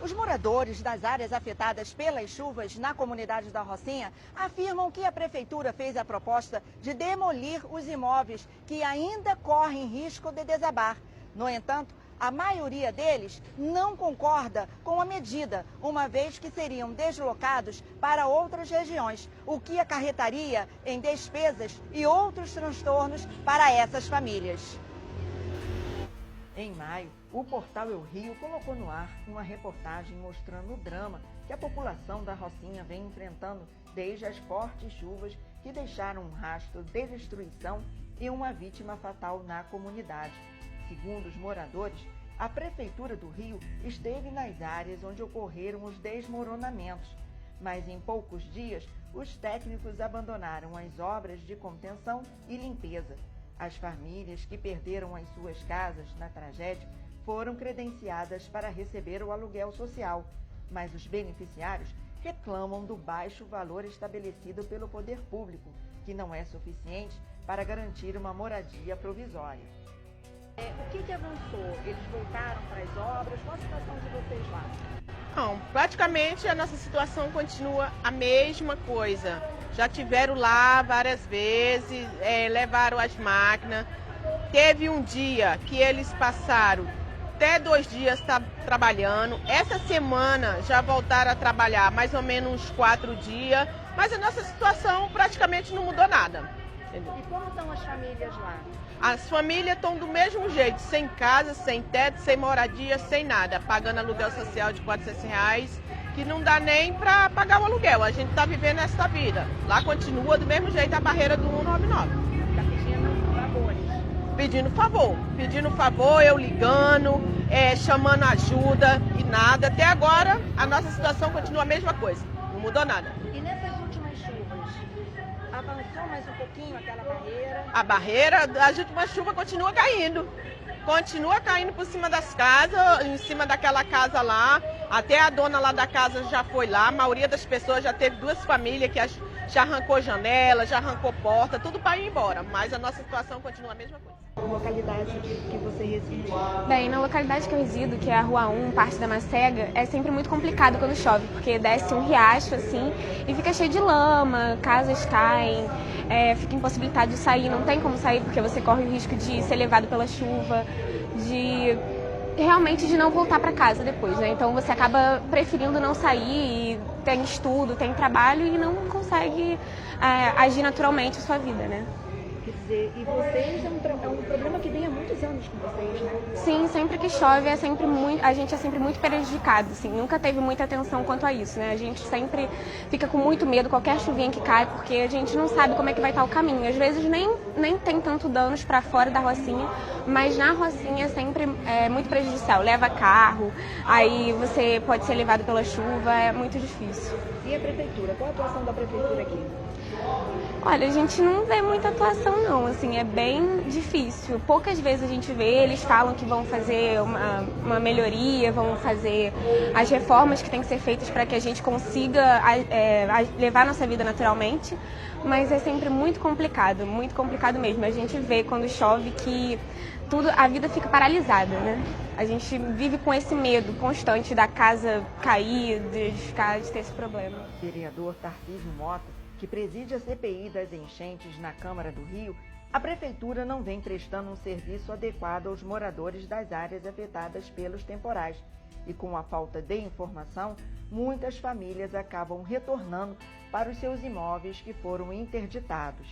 Os moradores das áreas afetadas pelas chuvas na comunidade da Rocinha afirmam que a prefeitura fez a proposta de demolir os imóveis que ainda correm risco de desabar. No entanto, a maioria deles não concorda com a medida, uma vez que seriam deslocados para outras regiões, o que acarretaria em despesas e outros transtornos para essas famílias. Em maio, o portal Eu Rio colocou no ar uma reportagem mostrando o drama que a população da Rocinha vem enfrentando desde as fortes chuvas que deixaram um rastro de destruição e uma vítima fatal na comunidade. Segundo os moradores, a Prefeitura do Rio esteve nas áreas onde ocorreram os desmoronamentos, mas em poucos dias os técnicos abandonaram as obras de contenção e limpeza. As famílias que perderam as suas casas na tragédia foram credenciadas para receber o aluguel social, mas os beneficiários reclamam do baixo valor estabelecido pelo poder público, que não é suficiente para garantir uma moradia provisória. O que avançou? Eles voltaram para as obras? Qual a situação de vocês lá? Não, praticamente a nossa situação continua a mesma coisa. Já tiveram lá várias vezes, levaram as máquinas. Teve um dia que eles passaram até 2 dias trabalhando. Essa semana já voltaram a trabalhar mais ou menos uns 4 dias, mas a nossa situação praticamente não mudou nada. Entendeu? E como estão as famílias lá? As famílias estão do mesmo jeito, sem casa, sem teto, sem moradia, sem nada, pagando aluguel social de R$400, que não dá nem para pagar o aluguel. A gente está vivendo essa vida. Lá continua do mesmo jeito a barreira do 199. Está pedindo favores? Pedindo favor, eu ligando, chamando ajuda e nada. Até agora a nossa situação continua a mesma coisa, não mudou nada. E nessas últimas chuvas, avançou mais um pouquinho aquela barreira? A barreira, as últimas chuvas continua caindo. Continua caindo por cima das casas, em cima daquela casa lá. Até a dona lá da casa já foi lá. A maioria das pessoas já teve 2 famílias que já arrancou janela, já arrancou porta, tudo para ir embora. Mas a nossa situação continua a mesma coisa. Localidade que você reside? Bem, na localidade que eu resido, que é a Rua 1, parte da Macega, é sempre muito complicado quando chove, porque desce um riacho assim e fica cheio de lama, casas caem, fica impossibilitado de sair, não tem como sair porque você corre o risco de ser levado pela chuva, realmente de não voltar para casa depois, né? Então você acaba preferindo não sair, e tem estudo, tem trabalho e não consegue agir naturalmente a sua vida, né? Quer dizer, e vocês é um problema que vem há muitos anos com vocês, né? Sim, sempre que chove a gente é sempre muito prejudicado, assim, nunca teve muita atenção quanto a isso, né? A gente sempre fica com muito medo, qualquer chuvinha que cai, porque a gente não sabe como é que vai estar o caminho. Às vezes nem tem tanto danos para fora da Rocinha, mas na Rocinha é sempre muito prejudicial. Leva carro, aí você pode ser levado pela chuva, é muito difícil. E a prefeitura? Qual a atuação da prefeitura aqui? Olha, a gente não vê muita atuação não, assim, é bem difícil. Poucas vezes a gente vê, eles falam que vão fazer uma melhoria, vão fazer as reformas que têm que ser feitas para que a gente consiga levar a nossa vida naturalmente, mas é sempre muito complicado mesmo. A gente vê quando chove que a vida fica paralisada, né? A gente vive com esse medo constante da casa cair, de ter esse problema. Vereador Tarcísio Mota, que preside a CPI das enchentes na Câmara do Rio, a Prefeitura não vem prestando um serviço adequado aos moradores das áreas afetadas pelos temporais. E com a falta de informação, muitas famílias acabam retornando para os seus imóveis que foram interditados.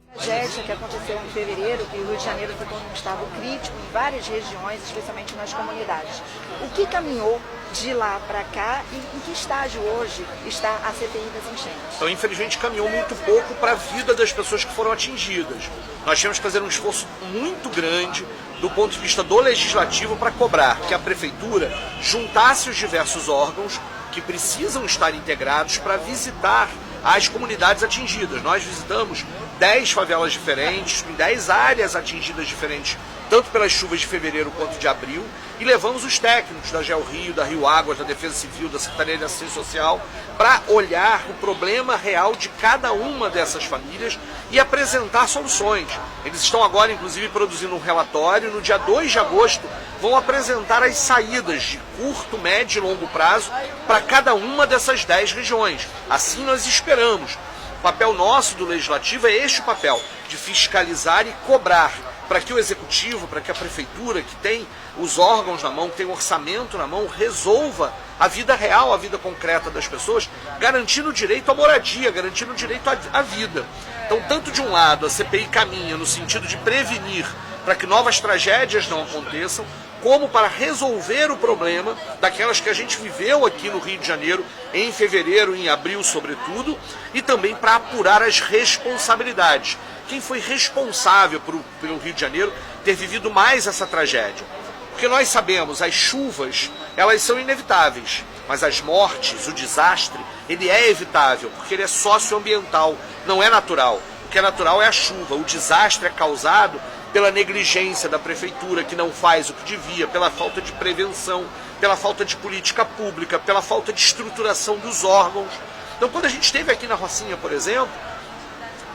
A tragédia que aconteceu em fevereiro, que o Rio de Janeiro ficou num estado crítico em várias regiões, especialmente nas comunidades. O que caminhou de lá para cá e em que estágio hoje está a CPI das enchentes? Então, infelizmente, caminhou muito pouco para a vida das pessoas que foram atingidas. Nós tivemos que fazer um esforço muito grande do ponto de vista do legislativo para cobrar que a Prefeitura juntasse os diversos órgãos que precisam estar integrados para visitar as comunidades atingidas. Nós visitamos 10 favelas diferentes, em 10 áreas atingidas diferentes tanto pelas chuvas de fevereiro quanto de abril, e levamos os técnicos da GeoRio, da Rio Águas, da Defesa Civil, da Secretaria de Assistência Social, para olhar o problema real de cada uma dessas famílias e apresentar soluções. Eles estão agora, inclusive, produzindo um relatório. No dia 2 de agosto, vão apresentar as saídas de curto, médio e longo prazo para cada uma dessas 10 regiões. Assim nós esperamos. O papel nosso do Legislativo é este o papel, de fiscalizar e cobrar, para que o Executivo, para que a Prefeitura, que tem os órgãos na mão, que tem o orçamento na mão, resolva a vida real, a vida concreta das pessoas, garantindo o direito à moradia, garantindo o direito à vida. Então, tanto de um lado, a CPI caminha no sentido de prevenir para que novas tragédias não aconteçam, como para resolver o problema daquelas que a gente viveu aqui no Rio de Janeiro, em fevereiro, em abril, sobretudo, e também para apurar as responsabilidades. Quem foi responsável pelo Rio de Janeiro ter vivido mais essa tragédia? Porque nós sabemos, as chuvas, elas são inevitáveis, mas as mortes, o desastre, ele é evitável, porque ele é socioambiental, não é natural. O que é natural é a chuva, o desastre é causado pela negligência da prefeitura, que não faz o que devia, pela falta de prevenção, pela falta de política pública, pela falta de estruturação dos órgãos. Então, quando a gente esteve aqui na Rocinha, por exemplo,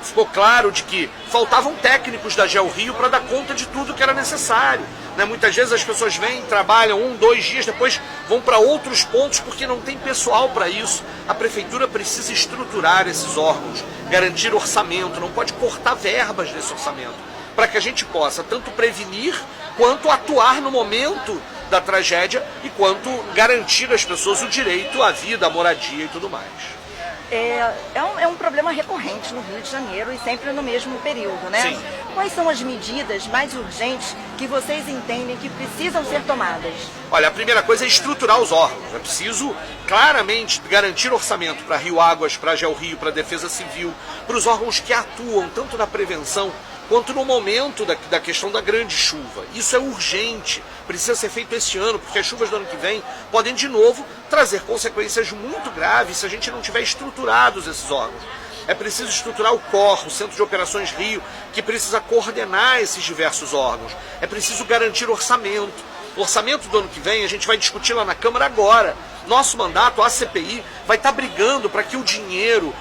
ficou claro de que faltavam técnicos da GeoRio para dar conta de tudo que era necessário. Muitas vezes as pessoas vêm, trabalham 1, 2 dias, depois vão para outros pontos porque não tem pessoal para isso. A prefeitura precisa estruturar esses órgãos, garantir orçamento, não pode cortar verbas desse orçamento, para que a gente possa tanto prevenir quanto atuar no momento da tragédia e quanto garantir às pessoas o direito à vida, à moradia e tudo mais. É um problema recorrente no Rio de Janeiro e sempre no mesmo período, né? Sim. Quais são as medidas mais urgentes que vocês entendem que precisam ser tomadas? Olha, a primeira coisa é estruturar os órgãos. É preciso claramente garantir orçamento para Rio Águas, para a GeoRio, para a Defesa Civil, para os órgãos que atuam tanto na prevenção quanto no momento da questão da grande chuva. Isso é urgente, precisa ser feito este ano, porque as chuvas do ano que vem podem de novo trazer consequências muito graves se a gente não tiver estruturados esses órgãos. É preciso estruturar o COR, o Centro de Operações Rio, que precisa coordenar esses diversos órgãos. É preciso garantir orçamento. O orçamento do ano que vem a gente vai discutir lá na Câmara agora. Nosso mandato, a CPI, vai estar brigando para que o dinheiro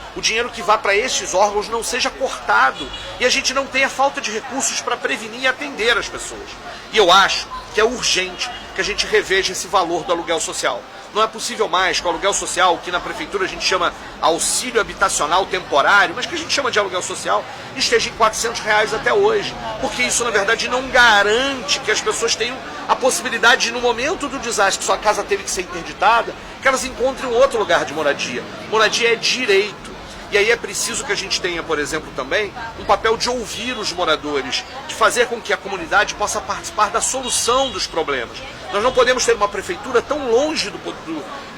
que vá para estes órgãos não seja cortado e a gente não tenha falta de recursos para prevenir e atender as pessoas. E eu acho que é urgente que a gente reveja esse valor do aluguel social. Não é possível mais que o aluguel social, que na prefeitura a gente chama auxílio habitacional temporário, mas que a gente chama de aluguel social, esteja em R$400 até hoje. Porque isso, na verdade, não garante que as pessoas tenham a possibilidade de, no momento do desastre, que sua casa teve que ser interditada, que elas encontrem um outro lugar de moradia. Moradia é direito. E aí é preciso que a gente tenha, por exemplo, também um papel de ouvir os moradores, de fazer com que a comunidade possa participar da solução dos problemas. Nós não podemos ter uma prefeitura tão longe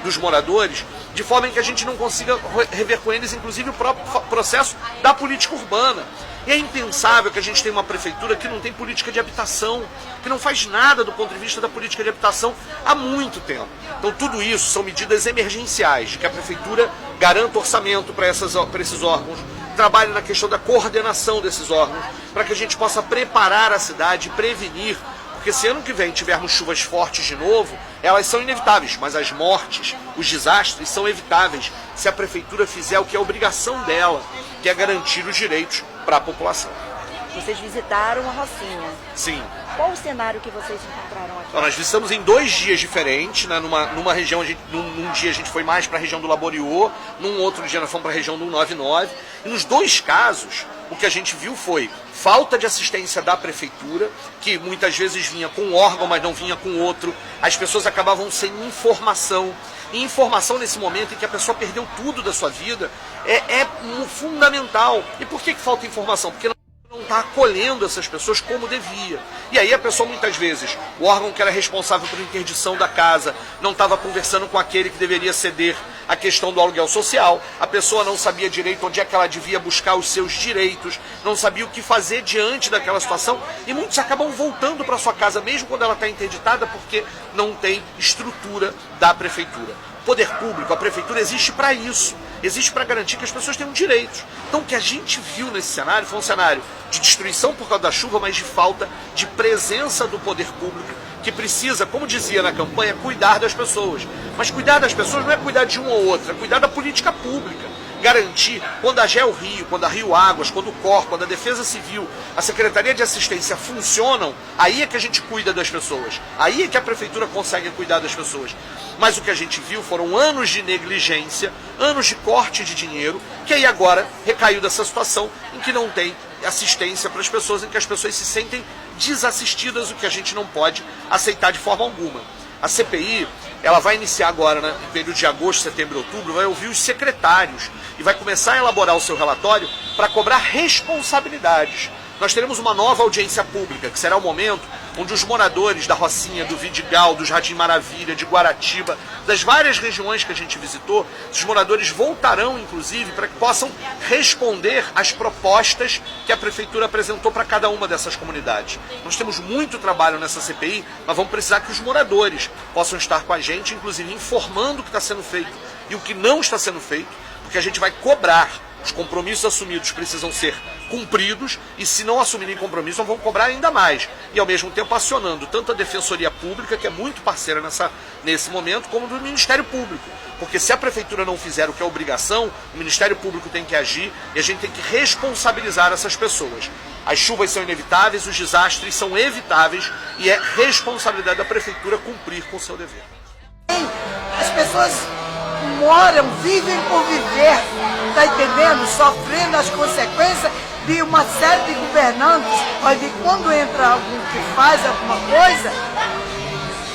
dos moradores, de forma em que a gente não consiga rever com eles, inclusive, o próprio processo da política urbana. E é impensável que a gente tenha uma prefeitura que não tem política de habitação, que não faz nada do ponto de vista da política de habitação há muito tempo. Então tudo isso são medidas emergenciais, de que a prefeitura garanta orçamento para esses órgãos, trabalhe na questão da coordenação desses órgãos, para que a gente possa preparar a cidade e prevenir. Porque se ano que vem tivermos chuvas fortes de novo, elas são inevitáveis, mas as mortes, os desastres são evitáveis se a prefeitura fizer o que é obrigação dela, que é garantir os direitos para a população. Vocês visitaram a Rocinha. Sim. Qual o cenário que vocês encontraram aqui? Então, nós visitamos em 2 dias diferentes, né? Numa região, num dia a gente foi mais para a região do Laboriô, num outro dia nós fomos para a região do 199. E nos 2 casos, o que a gente viu foi falta de assistência da prefeitura, que muitas vezes vinha com um órgão, mas não vinha com outro. As pessoas acabavam sem informação. E informação nesse momento em que a pessoa perdeu tudo da sua vida é fundamental. E por que falta informação? Porque não está acolhendo essas pessoas como devia. E aí a pessoa muitas vezes, o órgão que era responsável pela interdição da casa, não estava conversando com aquele que deveria ceder a questão do aluguel social, a pessoa não sabia direito onde é que ela devia buscar os seus direitos, não sabia o que fazer diante daquela situação, e muitos acabam voltando para sua casa mesmo quando ela está interditada porque não tem estrutura da prefeitura. O poder público, a prefeitura existe para isso. existe para garantir que as pessoas tenham direitos. Então o que a gente viu nesse cenário foi um cenário de destruição por causa da chuva, mas de falta de presença do poder público, que precisa, como dizia na campanha, cuidar das pessoas. Mas cuidar das pessoas não é cuidar de um ou outro, é cuidar da política pública. Garantir, quando a GEL Rio, quando a Rio Águas, quando o COR, quando a Defesa Civil, a Secretaria de Assistência funcionam, aí é que a gente cuida das pessoas. Aí é que a Prefeitura consegue cuidar das pessoas. Mas o que a gente viu foram anos de negligência, anos de corte de dinheiro, que aí agora recaiu dessa situação em que não tem assistência para as pessoas, em que as pessoas se sentem desassistidas, o que a gente não pode aceitar de forma alguma. A CPI, ela vai iniciar agora, né, no período de agosto, setembro e outubro, vai ouvir os secretários e vai começar a elaborar o seu relatório para cobrar responsabilidades. Nós teremos uma nova audiência pública, que será o momento onde os moradores da Rocinha, do Vidigal, do Jardim Maravilha, de Guaratiba, das várias regiões que a gente visitou, os moradores voltarão, inclusive, para que possam responder às propostas que a Prefeitura apresentou para cada uma dessas comunidades. Nós temos muito trabalho nessa CPI, mas vamos precisar que os moradores possam estar com a gente, inclusive informando o que está sendo feito e o que não está sendo feito, porque a gente vai cobrar. Os compromissos assumidos precisam ser cumpridos e, se não assumirem compromisso, vão cobrar ainda mais. E, ao mesmo tempo, acionando tanto a Defensoria Pública, que é muito parceira nesse momento, como do Ministério Público. Porque se a Prefeitura não fizer o que é obrigação, o Ministério Público tem que agir e a gente tem que responsabilizar essas pessoas. As chuvas são inevitáveis, os desastres são evitáveis e é responsabilidade da Prefeitura cumprir com o seu dever. As pessoas moram, vivem por viver, tá entendendo? Sofrendo as consequências de uma série de governantes. Olha, quando entra algum que faz alguma coisa,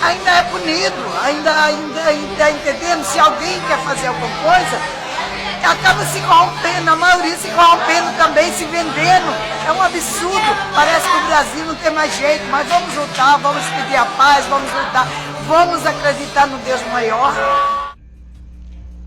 ainda é punido, ainda entendendo? Se alguém quer fazer alguma coisa, acaba se corrompendo, a maioria se corrompendo também, se vendendo. É um absurdo, parece que o Brasil não tem mais jeito, mas vamos lutar, vamos pedir a paz, vamos lutar, vamos acreditar no Deus maior.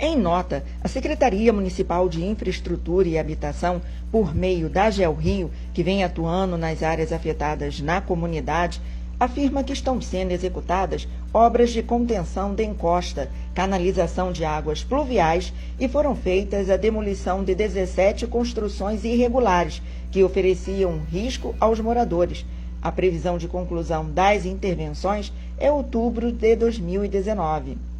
Em nota, a Secretaria Municipal de Infraestrutura e Habitação, por meio da GEL Rio, que vem atuando nas áreas afetadas na comunidade, afirma que estão sendo executadas obras de contenção de encosta, canalização de águas pluviais e foram feitas a demolição de 17 construções irregulares que ofereciam risco aos moradores. A previsão de conclusão das intervenções é outubro de 2019.